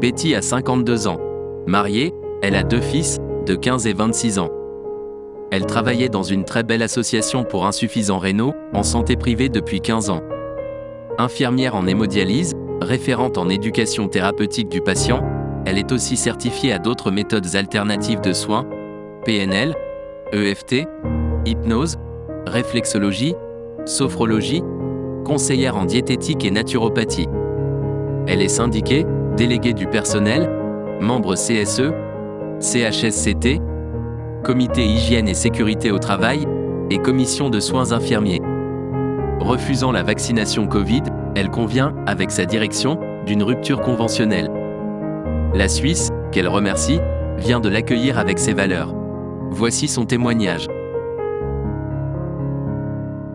Betty a 52 ans. Mariée, elle a 2 fils, de 15 et 26 ans. Elle travaillait dans une très belle association pour insuffisants rénaux, en santé privée depuis 15 ans. Infirmière en hémodialyse, référente en éducation thérapeutique du patient, elle est aussi certifiée à d'autres méthodes alternatives de soins, PNL, EFT, hypnose, réflexologie, sophrologie, conseillère en diététique et naturopathie. Elle est syndiquée, déléguée du personnel, membre CSE, CHSCT, Comité Hygiène et Sécurité au Travail, et Commission de soins infirmiers. Refusant la vaccination Covid, elle convient, avec sa direction, d'une rupture conventionnelle. La Suisse, qu'elle remercie, vient de l'accueillir avec ses valeurs. Voici son témoignage.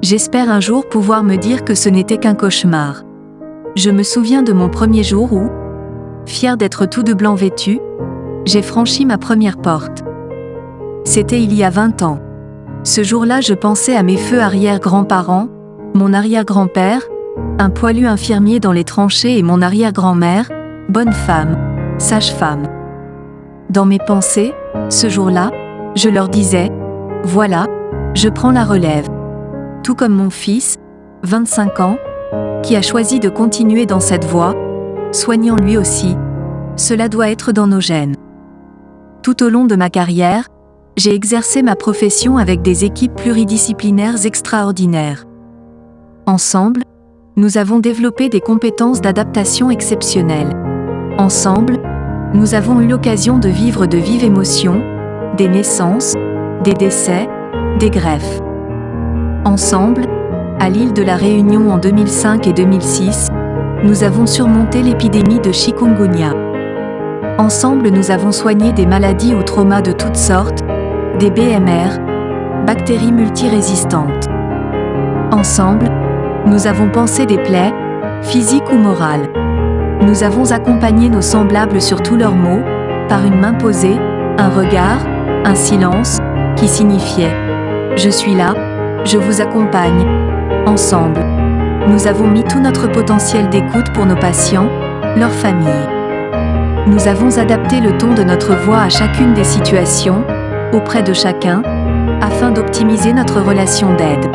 J'espère un jour pouvoir me dire que ce n'était qu'un cauchemar. Je me souviens de mon premier jour où, fière d'être tout de blanc vêtu, j'ai franchi ma première porte. C'était il y a 20 ans. Ce jour-là, je pensais à mes feux arrière-grands-parents, mon arrière-grand-père, un poilu infirmier dans les tranchées et mon arrière-grand-mère, bonne femme, sage-femme. Dans mes pensées, ce jour-là, je leur disais, voilà, je prends la relève. Tout comme mon fils, 25 ans, qui a choisi de continuer dans cette voie, soignant lui aussi. Cela doit être dans nos gènes. Tout au long de ma carrière, j'ai exercé ma profession avec des équipes pluridisciplinaires extraordinaires. Ensemble, nous avons développé des compétences d'adaptation exceptionnelles. Ensemble, nous avons eu l'occasion de vivre de vives émotions, des naissances, des décès, des greffes. Ensemble, à l'île de la Réunion en 2005 et 2006, nous avons surmonté l'épidémie de chikungunya. Ensemble, nous avons soigné des maladies ou traumas de toutes sortes, des BMR, bactéries multirésistantes. Ensemble, nous avons pansé des plaies, physiques ou morales. Nous avons accompagné nos semblables sur tous leurs maux, par une main posée, un regard, un silence, qui signifiait « Je suis là, je vous accompagne ». Ensemble, nous avons mis tout notre potentiel d'écoute pour nos patients, leurs familles. Nous avons adapté le ton de notre voix à chacune des situations, auprès de chacun, afin d'optimiser notre relation d'aide.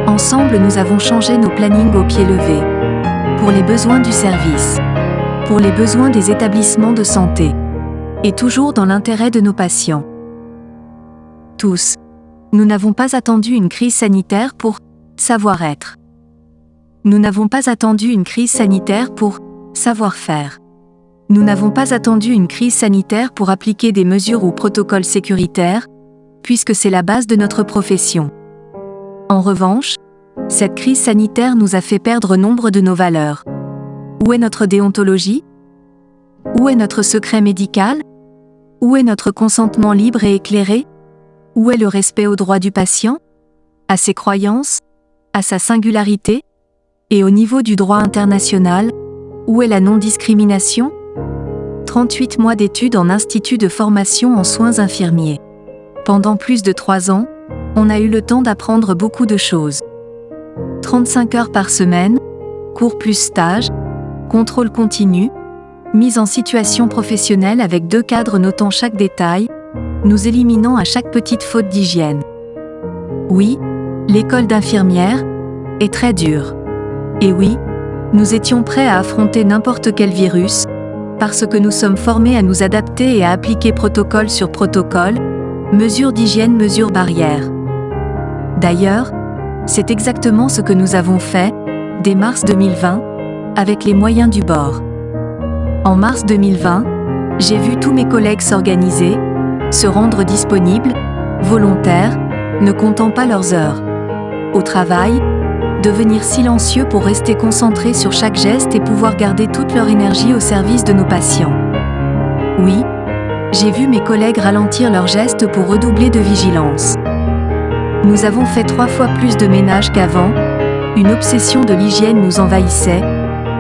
Ensemble, nous avons changé nos plannings au pied levé. Pour les besoins du service. Pour les besoins des établissements de santé. Et toujours dans l'intérêt de nos patients. Tous. Nous n'avons pas attendu une crise sanitaire pour savoir-être. Nous n'avons pas attendu une crise sanitaire pour savoir-faire. Nous n'avons pas attendu une crise sanitaire pour appliquer des mesures ou protocoles sécuritaires, puisque c'est la base de notre profession. En revanche, cette crise sanitaire nous a fait perdre nombre de nos valeurs. Où est notre déontologie ? Où est notre secret médical ? Où est notre consentement libre et éclairé ? Où est le respect aux droits du patient ? À ses croyances ? À sa singularité ? Et au niveau du droit international, où est la non-discrimination ? 38 mois d'études en institut de formation en soins infirmiers. Pendant plus de 3 ans, on a eu le temps d'apprendre beaucoup de choses. 35 heures par semaine, cours plus stage, contrôle continu, mise en situation professionnelle avec 2 cadres notant chaque détail, nous éliminant à chaque petite faute d'hygiène. Oui, l'école d'infirmière est très dure. Et oui, nous étions prêts à affronter n'importe quel virus, parce que nous sommes formés à nous adapter et à appliquer protocole sur protocole, mesures d'hygiène, mesures barrières. D'ailleurs, c'est exactement ce que nous avons fait, dès mars 2020, avec les moyens du bord. En mars 2020, j'ai vu tous mes collègues s'organiser, se rendre disponibles, volontaires, ne comptant pas leurs heures. Au travail, devenir silencieux pour rester concentrés sur chaque geste et pouvoir garder toute leur énergie au service de nos patients. Oui, j'ai vu mes collègues ralentir leurs gestes pour redoubler de vigilance. Nous avons fait 3 fois plus de ménage qu'avant, une obsession de l'hygiène nous envahissait,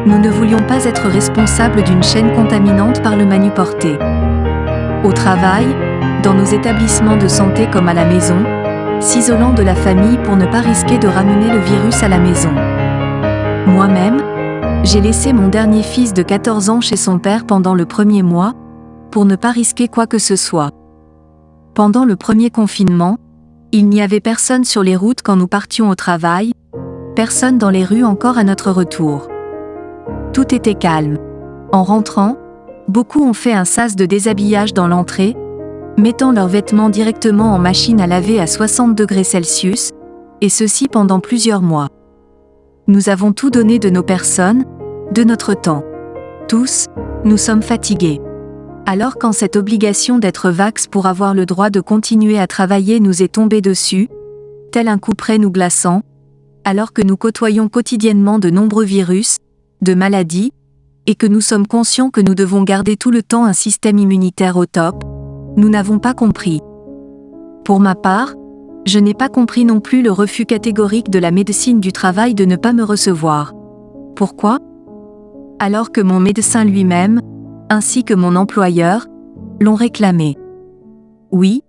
nous ne voulions pas être responsables d'une chaîne contaminante par le manuporté. Au travail, dans nos établissements de santé comme à la maison, s'isolant de la famille pour ne pas risquer de ramener le virus à la maison. Moi-même, J'ai laissé mon dernier fils de 14 ans chez son père pendant le premier mois, pour ne pas risquer quoi que ce soit. Pendant le premier confinement, il n'y avait personne sur les routes quand nous partions au travail, personne dans les rues encore à notre retour. Tout était calme. En rentrant, beaucoup ont fait un sas de déshabillage dans l'entrée, mettant leurs vêtements directement en machine à laver à 60 degrés Celsius, et ceci pendant plusieurs mois. Nous avons tout donné de nos personnes, de notre temps. Tous, nous sommes fatigués. Alors quand cette obligation d'être vax pour avoir le droit de continuer à travailler nous est tombée dessus, tel un coup près nous glaçant, alors que nous côtoyons quotidiennement de nombreux virus, de maladies, et que nous sommes conscients que nous devons garder tout le temps un système immunitaire au top, nous n'avons pas compris. Pour ma part, je n'ai pas compris non plus le refus catégorique de la médecine du travail de ne pas me recevoir. Pourquoi ? Alors que mon médecin lui-même, ainsi que mon employeur, l'ont réclamé. Oui,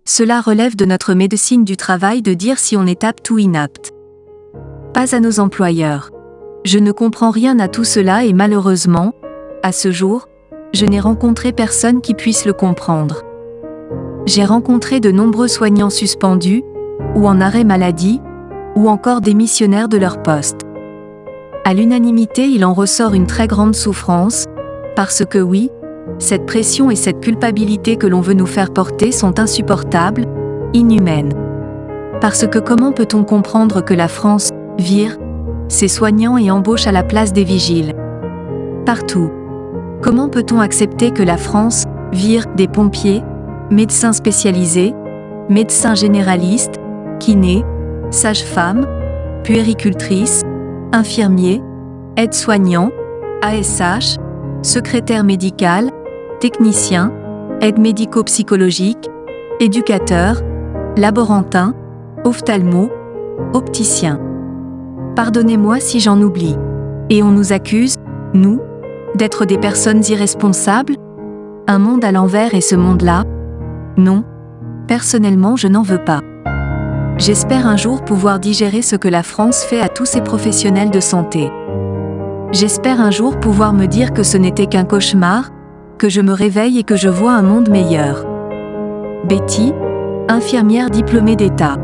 cela relève de notre médecine du travail de dire si on est apte ou inapte. Pas à nos employeurs. Je ne comprends rien à tout cela et malheureusement, à ce jour, je n'ai rencontré personne qui puisse le comprendre. J'ai rencontré de nombreux soignants suspendus, ou en arrêt maladie, ou encore démissionnaires de leur poste. À l'unanimité, il en ressort une très grande souffrance, parce que oui, cette pression et cette culpabilité que l'on veut nous faire porter sont insupportables, inhumaines. Parce que comment peut-on comprendre que la France vire ses soignants et embauche à la place des vigiles partout? Comment peut-on accepter que la France vire des pompiers, médecins spécialisés, médecins généralistes, kinés, sages-femmes, puéricultrices, infirmiers, aides-soignants, ASH, secrétaire médical, technicien, aide médico-psychologique, éducateur, laborantin, ophtalmo, opticien. Pardonnez-moi si j'en oublie. Et on nous accuse, nous, d'être des personnes irresponsables ? Un monde à l'envers et ce monde-là ? Non, personnellement je n'en veux pas. J'espère un jour pouvoir digérer ce que la France fait à tous ses professionnels de santé. J'espère un jour pouvoir me dire que ce n'était qu'un cauchemar, que je me réveille et que je vois un monde meilleur. Betty, infirmière diplômée d'État.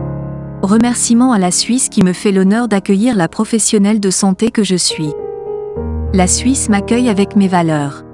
Remerciements à la Suisse qui me fait l'honneur d'accueillir la professionnelle de santé que je suis. La Suisse m'accueille avec mes valeurs.